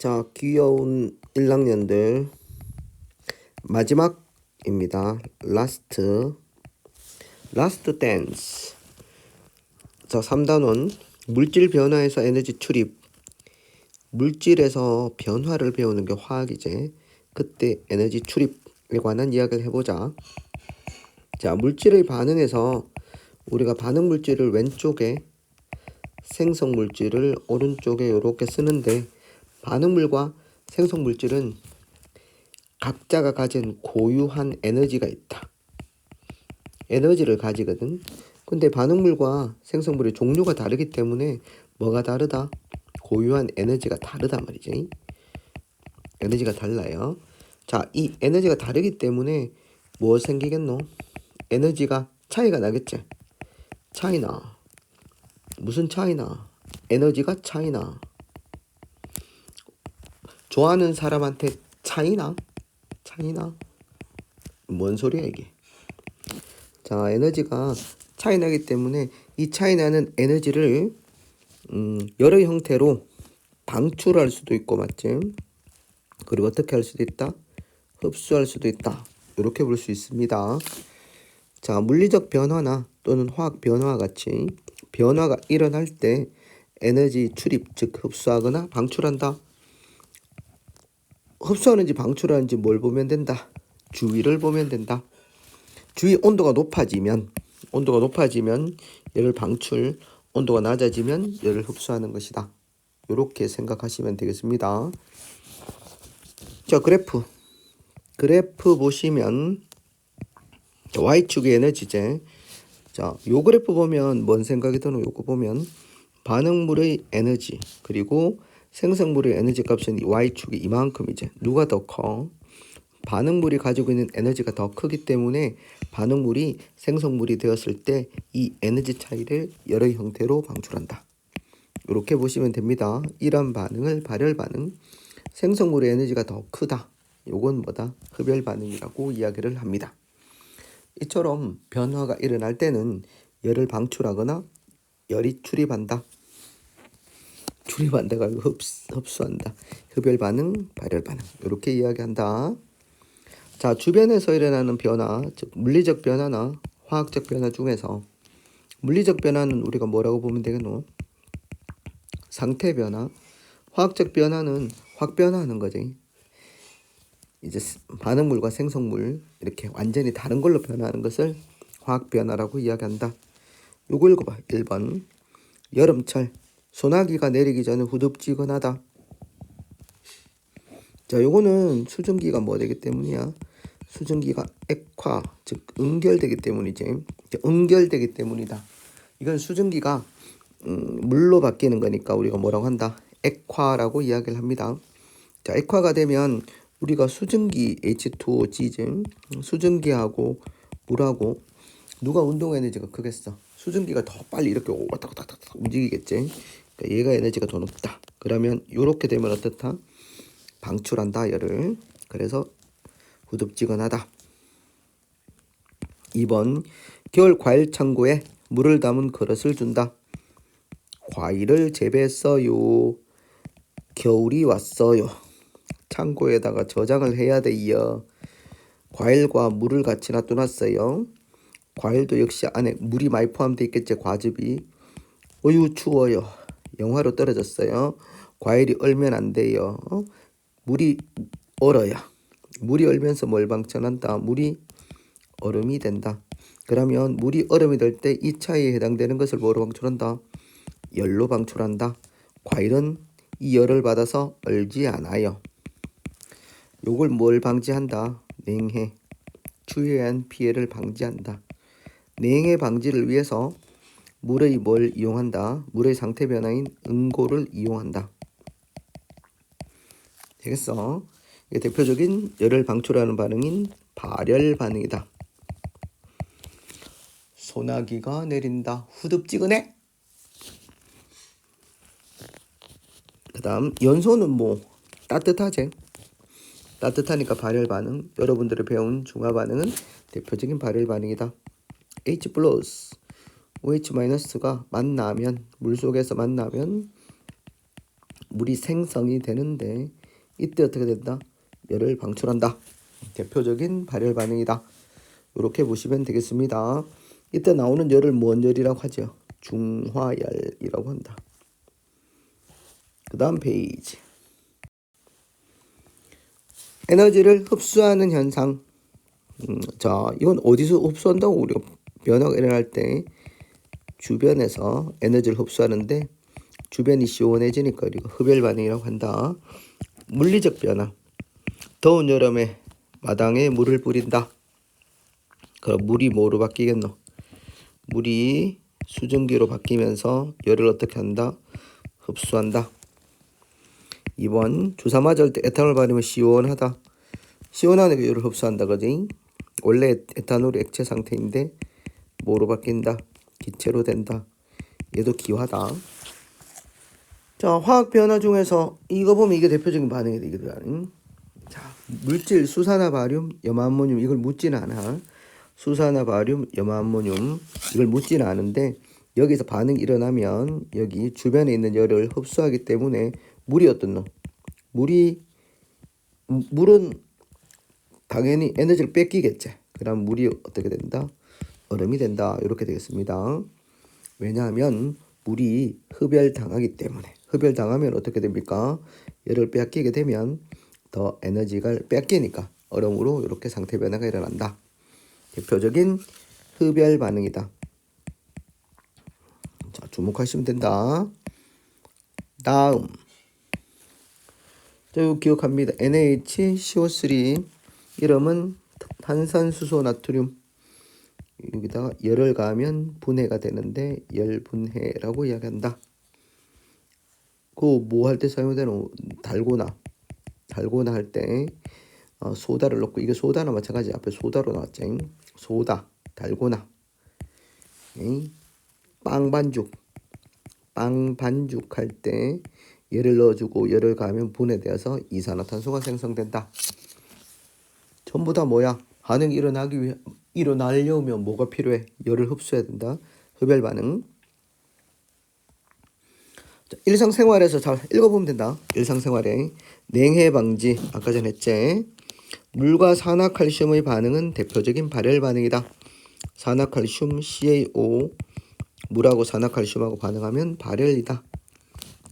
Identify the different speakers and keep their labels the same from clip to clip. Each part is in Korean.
Speaker 1: 자, 귀여운 1학년들 마지막입니다. 라스트 댄스. 자, 3단원 물질 변화에서 에너지 출입. 물질에서 변화를 배우는 게 화학이지. 그때 에너지 출입에 관한 이야기를 해보자. 자, 물질의 반응에서 우리가 반응 물질을 왼쪽에, 생성 물질을 오른쪽에 이렇게 쓰는데, 반응물과 생성 물질은 각자가 가진 고유한 에너지가 있다. 에너지를 가지거든. 근데 반응물과 생성물의 종류가 다르기 때문에 뭐가 다르다? 고유한 에너지가 다르다 말이지. 에너지가 달라요. 자, 이 에너지가 다르기 때문에 뭐 생기겠노? 에너지가 차이가 나겠지. 차이나. 무슨 차이나? 에너지가 차이나. 좋아하는 사람한테 차이나? 뭔 소리야 이게? 자, 에너지가 차이 나기 때문에 이 차이 나는 에너지를 여러 형태로 방출할 수도 있고, 맞지? 그리고 어떻게 할 수도 있다? 흡수할 수도 있다. 이렇게 볼 수 있습니다. 자, 물리적 변화나 또는 화학 변화와 같이 변화가 일어날 때 에너지 출입, 즉 흡수하거나 방출한다. 흡수하는지 방출하는지 뭘 보면 된다? 주위를 보면 된다. 주위 온도가 높아지면 열을 방출, 온도가 낮아지면 열을 흡수하는 것이다. 이렇게 생각하시면 되겠습니다. 자, 그래프 보시면 Y축의 에너지제. 자, 요 그래프 보면 뭔 생각이 드노? 요거 보면 반응물의 에너지 그리고 생성물의 에너지 값은 Y축이 이만큼이지. 누가 더 커? 반응물이 가지고 있는 에너지가 더 크기 때문에 반응물이 생성물이 되었을 때 이 에너지 차이를 여러 형태로 방출한다. 이렇게 보시면 됩니다. 이런 반응을 발열 반응, 생성물의 에너지가 더 크다. 요건 뭐다? 흡열 반응이라고 이야기를 합니다. 이처럼 변화가 일어날 때는 열을 방출하거나 열이 출입한다가 아니고 흡수한다. 흡열 반응, 발열 반응. 이렇게 이야기한다. 자, 주변에서 일어나는 변화, 즉 물리적 변화나 화학적 변화 중에서 물리적 변화는 우리가 뭐라고 보면 되겠노? 상태 변화. 화학적 변화는 확 변화하는 거지. 이제 반응물과 생성물 이렇게 완전히 다른 걸로 변화하는 것을 화학 변화라고 이야기한다. 요거 읽어봐. 1번 여름철 소나기가 내리기 전에 후덥지근하다. 자, 요거는 수증기가 뭐 되기 때문이야? 수증기가 액화, 즉 응결되기 때문이지. 응결되기 때문이다. 이건 수증기가 물로 바뀌는 거니까 우리가 뭐라고 한다? 액화라고 이야기를 합니다. 자, 액화가 되면 우리가 수증기 H2O, 수증기하고 물하고 누가 운동 에너지가 크겠어? 수증기가 더 빨리 이렇게 왔다 갔다 움직이겠지. 그러니까 얘가 에너지가 더 높다. 그러면 이렇게 되면 어떻다? 방출한다, 열을. 그래서 후덥지근하다. 2번 겨울 과일 창고에 물을 담은 그릇을 준다. 과일을 재배했어요. 겨울이 왔어요. 창고에다가 저장을 해야 돼요. 과일과 물을 같이 놔둬놨어요. 과일도 역시 안에 물이 많이 포함되어 있겠지. 과즙이. 어유 추워요. 영하로 떨어졌어요. 과일이 얼면 안 돼요. 물이 얼어요. 물이 얼면서 뭘 방출한다? 물이 얼음이 된다. 그러면 물이 얼음이 될 때 이 차이에 해당되는 것을 뭐로 방출한다? 열로 방출한다. 과일은 이 열을 받아서 얼지 않아요. 요걸 뭘 방지한다? 냉해, 추위에 의한 피해를 방지한다. 냉해 방지를 위해서 물의 뭘 이용한다? 물의 상태 변화인 응고를 이용한다. 되겠어? 이게 대표적인 열을 방출하는 반응인 발열 반응이다. 소나기가 내린다. 후덥지근해. 그 다음 연소는 뭐 따뜻하지. 따뜻하니까 발열 반응. 여러분들이 배운 중화 반응은 대표적인 발열 반응이다. H 플러스 OH 마이너스가 만나면, 물속에서 만나면 물이 생성이 되는데 이때 어떻게 된다? 열을 방출한다. 대표적인 발열 반응이다. 이렇게 보시면 되겠습니다. 이때 나오는 열을 뭔 열이라고 하죠? 중화열이라고 한다. 그 다음 페이지. 에너지를 흡수하는 현상. 자, 이건 어디서 흡수한다고? 우리가 변화가 일어날 때 주변에서 에너지를 흡수하는데 주변이 시원해지니까 우리가 흡열 반응이라고 한다. 물리적 변화. 더운 여름에 마당에 물을 뿌린다. 그럼 물이 뭐로 바뀌겠노? 물이 수증기로 바뀌면서 열을 어떻게 한다? 흡수한다. 2번 주사 맞을 때 에탄올 바르면 시원하다. 시원하니까 열을 흡수한다. 그지? 원래 에탄올이 액체 상태인데 뭐로 바뀐다? 기체로 된다. 얘도 기화다. 자, 화학 변화 중에서 이거 보면 이게 대표적인 반응이 되거든. 자, 물질 수산화바륨, 염화암모늄 이걸 묻지는 않아. 수산화바륨, 염화암모늄 이걸 묻지는 않은데 여기서 반응이 일어나면 여기 주변에 있는 열을 흡수하기 때문에 물이 어떻노? 물은 당연히 에너지를 뺏기겠지. 그럼 물이 어떻게 된다? 얼음이 된다. 이렇게 되겠습니다. 왜냐하면 물이 흡열당하기 때문에. 흡열당하면 어떻게 됩니까? 열을 뺏기게 되면 더 에너지가 뺏기니까 얼음으로 이렇게 상태 변화가 일어난다. 대표적인 흡열 반응이다. 자, 주목하시면 된다. 다음. 자, 이거 기억합니다. NaCO3 이름은 탄산수소 나트륨. 여기다가 열을 가하면 분해가 되는데 열분해라고 이야기한다. 그거 뭐 할 때 사용되는 달고나 할 때 소다를 넣고 이게 소다나 마찬가지 앞에 소다로 나왔지. 소다, 달고나. 빵 반죽 할 때 열을 넣어주고 열을 가하면 분해되어서 이산화탄소가 생성된다. 전부 다 뭐야? 반응이 일어나려면 뭐가 필요해? 열을 흡수해야 된다. 흡열 반응. 자, 일상생활에서 잘 읽어보면 된다. 일상생활에 냉해 방지 아까 전에 했지. 물과 산화칼슘의 반응은 대표적인 발열 반응이다. 산화칼슘 CaO 물하고 산화칼슘하고 반응하면 발열이다.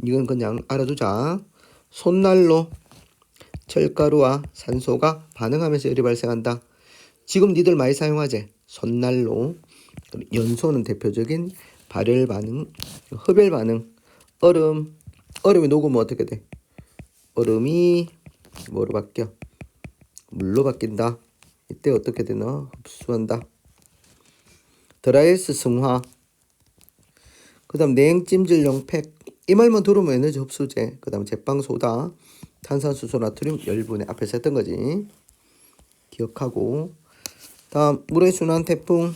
Speaker 1: 이건 그냥 알아두자. 손난로 철가루와 산소가 반응하면서 열이 발생한다. 지금 니들 많이 사용하지? 손난로. 연소는 대표적인 발열 반응, 흡열 반응. 얼음이 녹으면 어떻게 돼? 얼음이 뭐로 바뀌어? 물로 바뀐다. 이때 어떻게 되나? 흡수한다. 드라이스 승화. 그 다음 냉찜질용 팩. 이 말만 들으면 에너지 흡수제. 그 다음 제빵소다. 탄산수소 나트륨 열분해. 앞에서 했던 거지. 기억하고. 다음 물의 순환 태풍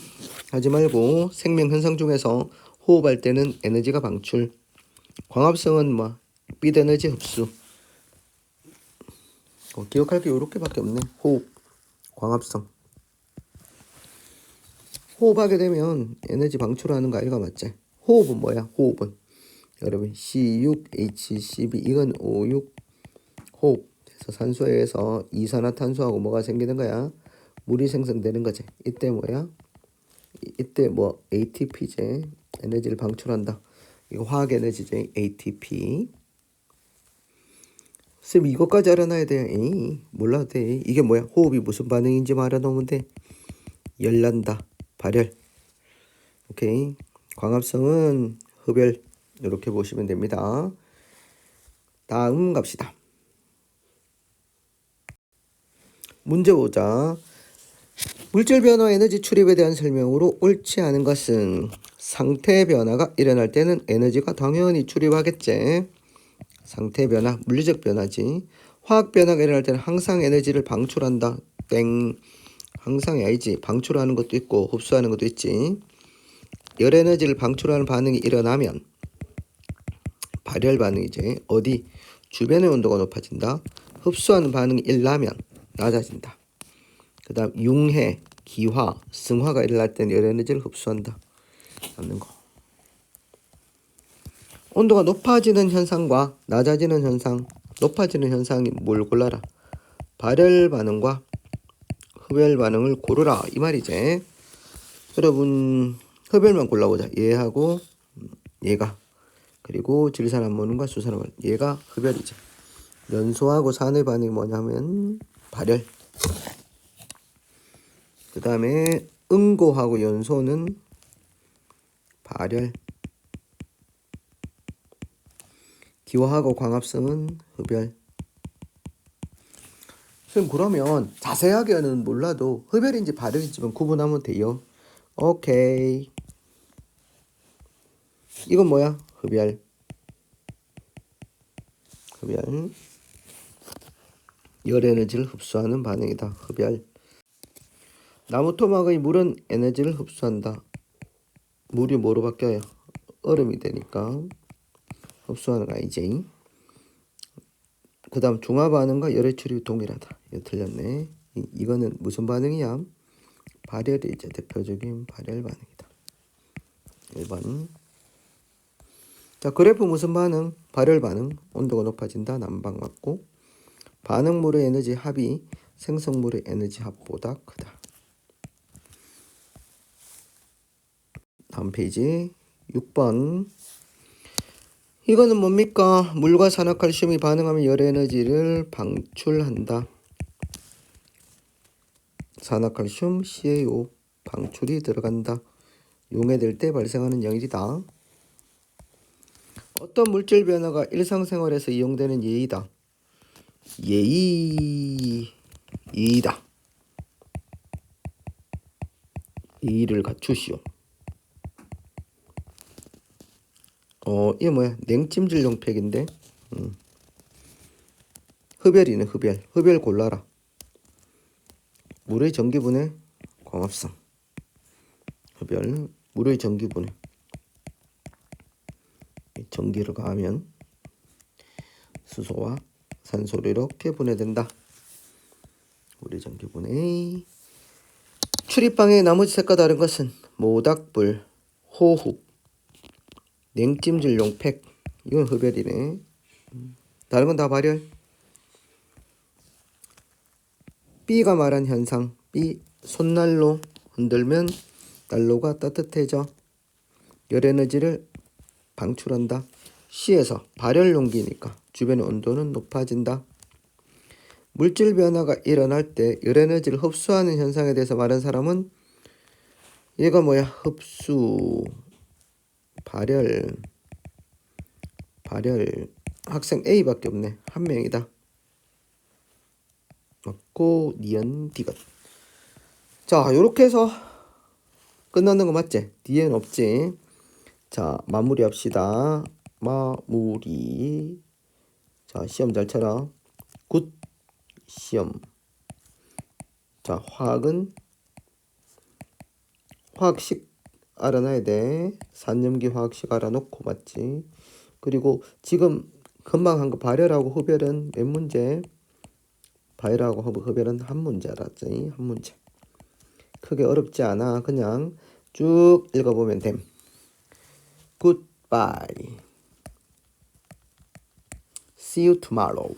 Speaker 1: 하지 말고 생명 현상 중에서 호흡할 때는 에너지가 방출. 광합성은 뭐 빛 에너지 흡수. 기억할 게 이렇게밖에 없네. 호흡, 광합성. 호흡하게 되면 에너지 방출하는 거 아이가 맞지? 호흡은 뭐야? 호흡은 여러분 C6H12 이건 O6 호흡. 그래서 산소에 의해서 이산화탄소하고 뭐가 생기는 거야? 물이 생성되는 거지. 이때 뭐야? 이때 뭐 ATP제 에너지를 방출한다. 이거 화학 에너지제 ATP. 쌤 이것까지 알아놔야 돼. 에이, 몰라도 돼. 이게 뭐야? 호흡이 무슨 반응인지 알아놓으면 돼. 열난다. 발열. 오케이. 광합성은 흡열. 이렇게 보시면 됩니다. 다음 갑시다. 문제 보자. 물질 변화 에너지 출입에 대한 설명으로 옳지 않은 것은 상태 변화가 일어날 때는 에너지가 당연히 출입하겠지. 상태 변화, 물리적 변화지. 화학 변화가 일어날 때는 항상 에너지를 방출한다. 땡. 항상이 아니지. 방출하는 것도 있고 흡수하는 것도 있지. 열 에너지를 방출하는 반응이 일어나면 발열 반응이지. 어디? 주변의 온도가 높아진다. 흡수하는 반응이 일어나면 낮아진다. 그 다음 융해, 기화, 승화가 일어날 때는 열 에너지를 흡수한다. 맞는 거. 온도가 높아지는 현상과 낮아지는 현상, 높아지는 현상이 뭘 골라라? 발열 반응과 흡열 반응을 고르라 이 말이지. 여러분 흡열만 골라보자. 얘하고 얘가, 그리고 질산암모늄과 수산암모늄, 얘가 흡열이지. 연소하고 산의 반응이 뭐냐면 발열. 그 다음에 응고하고 연소는 발열. 기화하고 광합성은 흡열. 선생님 그러면 자세하게는 몰라도 흡열인지 발열인지만 구분하면 돼요. 오케이. 이건 뭐야? 흡열. 흡열. 열 에너지를 흡수하는 반응이다. 흡열. 나무 토막의 물은 에너지를 흡수한다. 물이 뭐로 바뀌어요? 얼음이 되니까 흡수하는 거 아니지. 그 다음 중화 반응과 열의 출입이 동일하다. 이거 틀렸네. 이거는 무슨 반응이야? 발열이 이제 대표적인 발열 반응이다. 1번. 자, 그래프 무슨 반응? 발열 반응. 온도가 높아진다. 난방 맞고. 반응물의 에너지 합이 생성물의 에너지 합보다 크다. 다음 페이지 6번. 이거는 뭡니까? 물과 산화칼슘이 반응하면 열 에너지를 방출한다. 산화칼슘 CaO 방출이 들어간다. 용해될 때 발생하는 영역이다. 어떤 물질 변화가 일상생활에서 이용되는 예의다. 예의다. 예의를 갖추시오. 이게 뭐야? 냉찜질용 팩인데. 흡열이네, 흡열. 흡열 골라라. 물의 전기분해, 광합성. 흡열, 물의 전기분해. 전기를 가하면 수소와 산소로 이렇게 분해된다. 물의 전기분해. 출입방의 나머지 색과 다른 것은 모닥불, 호흡, 냉찜질용 팩. 이건 흡열이네. 다른 건 다 발열. B가 말한 현상. B. 손난로 흔들면 난로가 따뜻해져 열 에너지를 방출한다. C에서 발열 용기니까 주변의 온도는 높아진다. 물질 변화가 일어날 때 열 에너지를 흡수하는 현상에 대해서 말한 사람은 얘가 뭐야? 흡수, 발열. 학생 A밖에 없네. 한 명이다. 맞고 니은 디귿. 자, 요렇게 해서 끝나는 거 맞지? 뒤엔 없지? 자, 마무리 합시다. 마무리. 자, 시험 잘 쳐라. 굿. 시험. 자, 화학식 알아놔야 돼. 산염기 화학식 알아놓고 맞지? 그리고 지금 금방 한 거 발열하고 흡열은 몇 문제? 발열하고 흡열은 한 문제 알았지? 한 문제. 크게 어렵지 않아. 그냥 쭉 읽어보면 됨. Goodbye. See you tomorrow.